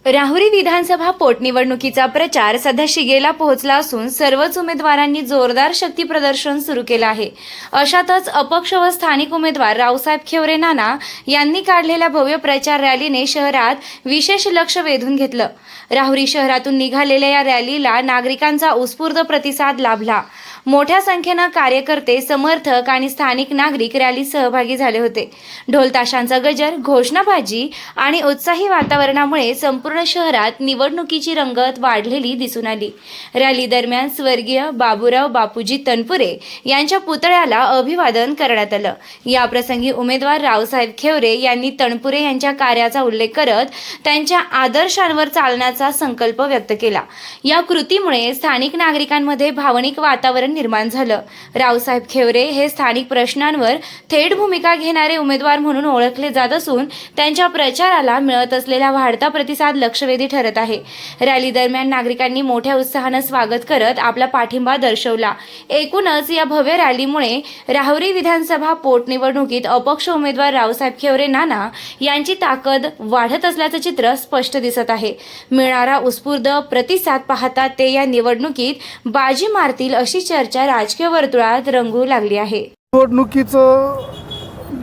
राहुरी विधानसभा पोटनिवडणुकीचा प्रचार सध्या शिगेला पोहोचला असून सर्वच उमेदवारांनी जोरदार शक्ती प्रदर्शन सुरू केलं आहे। अशातच अपक्ष व स्थानिक उमेदवार रावसाहेब खेवरे नाना यांनी काढलेल्या भव्य प्रचार रॅलीने शहरात विशेष लक्ष वेधून घेतलं। राहुरी शहरातून निघालेल्या या रॅलीला नागरिकांचा उत्स्फूर्त प्रतिसाद लाभला। मोठ्या संख्येने कार्यकर्ते, समर्थक आणि स्थानिक नागरिक रॅलीत सहभागी झाले होते। ढोल ताशांचा गजर, घोषणाबाजी आणि उत्साही वातावरणामुळे संपूर्ण शहरात निवडणुकीची रंगत वाढलेली दिसून आली। रॅली दरम्यान स्वर्गीय बाबूराव बापूजी तनपुरे यांच्या पुतळ्याला अभिवादन करण्यात आलं। या प्रसंगी उमेदवार रावसाहेब खेवरे यांनी तनपुरे यांच्या कार्याचा उल्लेख करत त्यांच्या आदर्शांवर चालण्याचा संकल्प व्यक्त केला। या कृतीमुळे स्थानिक नागरिकांमध्ये भावनिक वातावरण निर्माण झालं। रावसाहेब खेवरे हे स्थानिक प्रश्नांवर थेट भूमिका घेणारे उमेदवार म्हणून ओळखले जात असून त्यांच्या प्रचाराला मिळत असलेला वाढता प्रतिसाद लक्षवेधी ठरत आहे। रॅली दरम्यान नागरिकांनी मोठ्या उत्साहाने स्वागत करत आपला पाठिंबा दर्शवला। एकूणच या भव्य रॅलीमुळे राहुरी विधानसभा पोटनिवडणुकीत अपक्ष उमेदवार रावसाहेब खेवरे नाना यांची ताकद वाढत असल्याचं चित्र स्पष्ट दिसत आहे। मिळणारा उत्स्फूर्त प्रतिसाद पाहता ते या निवडणुकीत बाजी मारतील अशी चर्चा राजकीय वर्तुळात रंगू लागली आहे। निवडणुकीचं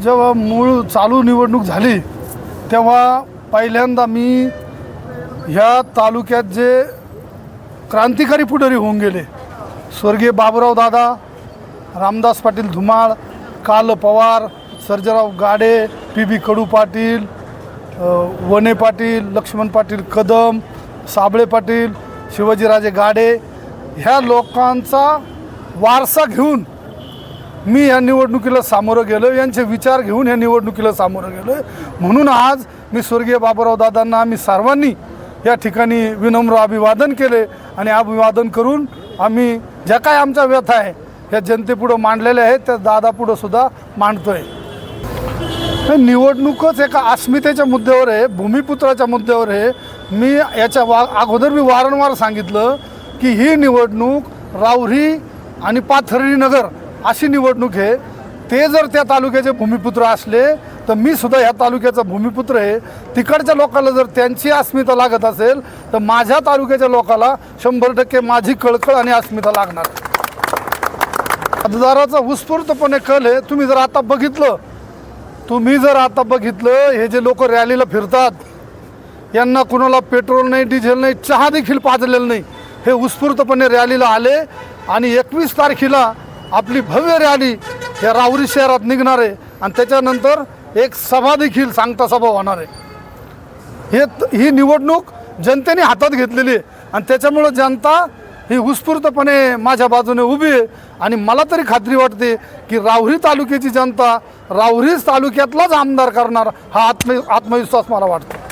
जेव्हा मूळ चालू निवडणूक झाली तेव्हा पहिल्यांदा मी ह्या तालुक्यात जे क्रांतिकारी पुढारी होऊन गेले, स्वर्गीय बाबूराव दादा, रामदास पाटील धुमाळ, काल पवार, सर्जेराव गाडे, पी.बी. कडू पाटील, वने पाटील, लक्ष्मण पाटील कदम, साबळे पाटील, शिवाजीराजे गाडे, ह्या लोकांचा वारसा घेऊन मी या निवडणुकीला सामोरं गेलो, यांचे विचार घेऊन या निवडणुकीला सामोरं गेलो। म्हणून आज मी स्वर्गीय बाबूराव दादांना आम्ही सर्वांनी या ठिकाणी विनम्र अभिवादन केले आणि अभिवादन करून आम्ही ज्या काय आमच्या व्यथा आहे या जनतेपुढं मांडलेल्या आहेत त्या दादापुढं सुद्धा मांडतोय। निवडणूकच एका अस्मितेच्या मुद्द्यावर आहे, भूमिपुत्राच्या मुद्द्यावर आहे। मी याच्या अगोदर मी वारंवार सांगितलं की ही निवडणूक राहुरी आणि पाथर्डी नगर अशी निवडणूक आहे। ते जर त्या तालुक्याचे भूमिपुत्र असले तर मी सुद्धा ह्या तालुक्याचा भूमिपुत्र आहे। तिकडच्या लोकांना जर त्यांची अस्मिता लागत असेल तर माझ्या तालुक्याच्या लोकांना 100% माझी कळकळ आणि अस्मिता लागणार। मतदाराचा उत्स्फूर्तपणे कल आहे। तुम्ही जर आता बघितलं हे जे लोक रॅलीला फिरतात यांना कुणाला पेट्रोल नाही, डिझेल नाही, चहा देखील पाजलेलं नाही। हे उत्स्फूर्तपणे रॅलीला आले आणि 21 तारखेला आपली भव्य रॅली या राहुरी शहरात निघणार आहे आणि त्याच्यानंतर एक सभा देखील सांगता सभा होणार आहे। ही निवडणूक जनतेने हातात घेतलेली आहे आणि त्याच्यामुळं जनता ही उत्स्फूर्तपणे माझ्या बाजूने उभी आहे आणि मला तरी खात्री वाटते की राहुरी तालुक्याची जनता राहुरीच तालुक्यातलाच आमदार करणार हा आत्मविश्वास मला वाटतो।